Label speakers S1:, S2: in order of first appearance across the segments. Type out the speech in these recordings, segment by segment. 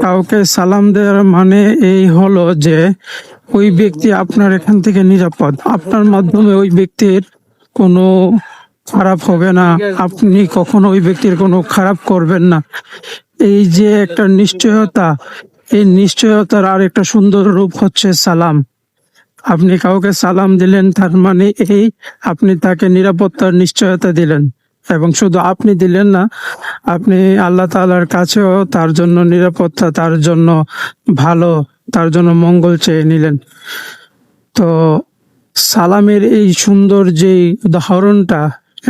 S1: কাউকে সালাম দেওয়ার মানে এই হলো যে ওই ব্যক্তি আপনার এখান থেকে নিরাপদ, আপনার মাধ্যমে ওই ব্যক্তির কোনো খারাপ হবে না, আপনি কখনো ওই ব্যক্তির কোনো খারাপ করবেন না। এই যে একটা নিশ্চয়তা, এই নিশ্চয়তার আর একটা সুন্দর রূপ হচ্ছে সালাম। আপনি কাউকে সালাম দিলেন, তার মানে এই আপনি তাকে নিরাপত্তার নিশ্চয়তা দিলেন। এবং শুধু আপনি দিলেন না, আপনি আল্লাহ তাআলার কাছেও তার জন্য নিরাপত্তা, তার জন্য ভালো, তার জন্য মঙ্গল চেয়ে নিলেন। তো সালামের এই সুন্দর যেই উদাহরণটা,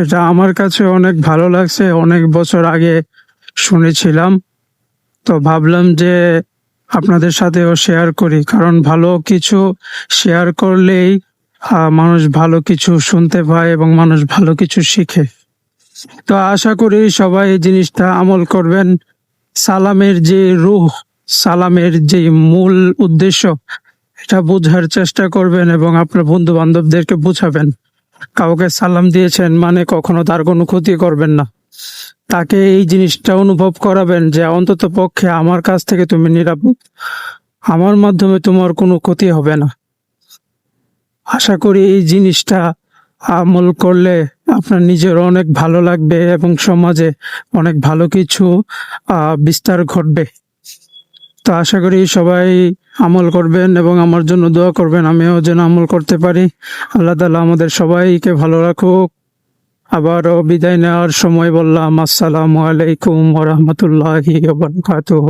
S1: এটা আমার কাছে অনেক ভালো লাগছে। অনেক বছর আগে শুনেছিলাম, তো ভাবলাম যে আপনাদের সাথেও শেয়ার করি, কারণ ভালো কিছু শেয়ার করলেই মানুষ ভালো কিছু শুনতে পায় এবং মানুষ ভালো কিছু শিখে। তো আশা করি সবাই এই জিনিসটা আমল করবেন। সালামের যে রূহ, সালামের যে মূল উদ্দেশ্য, এটা বোঝার চেষ্টা করবেন এবং আপনার বন্ধু বান্ধবদেরকে বুঝাবেন। কাউকে সালাম দিয়েছেন মানে কখনো তার কোনো ক্ষতি করবেন না। তাকে এই জিনিসটা অনুভব করাবেন যে অন্তত পক্ষে আমার কাছ থেকে তুমি নিরাপদ, আমার মাধ্যমে তোমার কোনো ক্ষতি হবে না। আশা করি এই জিনিসটা আমল করলে আপনার নিজের অনেক ভালো লাগবে এবং সমাজে অনেক ভালো কিছু বিস্তার ঘটবে। তো আশা করি সবাই আমল করবেন এবং আমার জন্য দোয়া করবেন, আমিও যেন আমল করতে পারি। আল্লাহ তাআলা আমাদের সবাইকে ভালো রাখুক। আবারও বিদায় নেওয়ার সময় বললাম, আসসালামু আলাইকুম ওয়া রাহমাতুল্লাহি ওয়া বারাকাতুহু।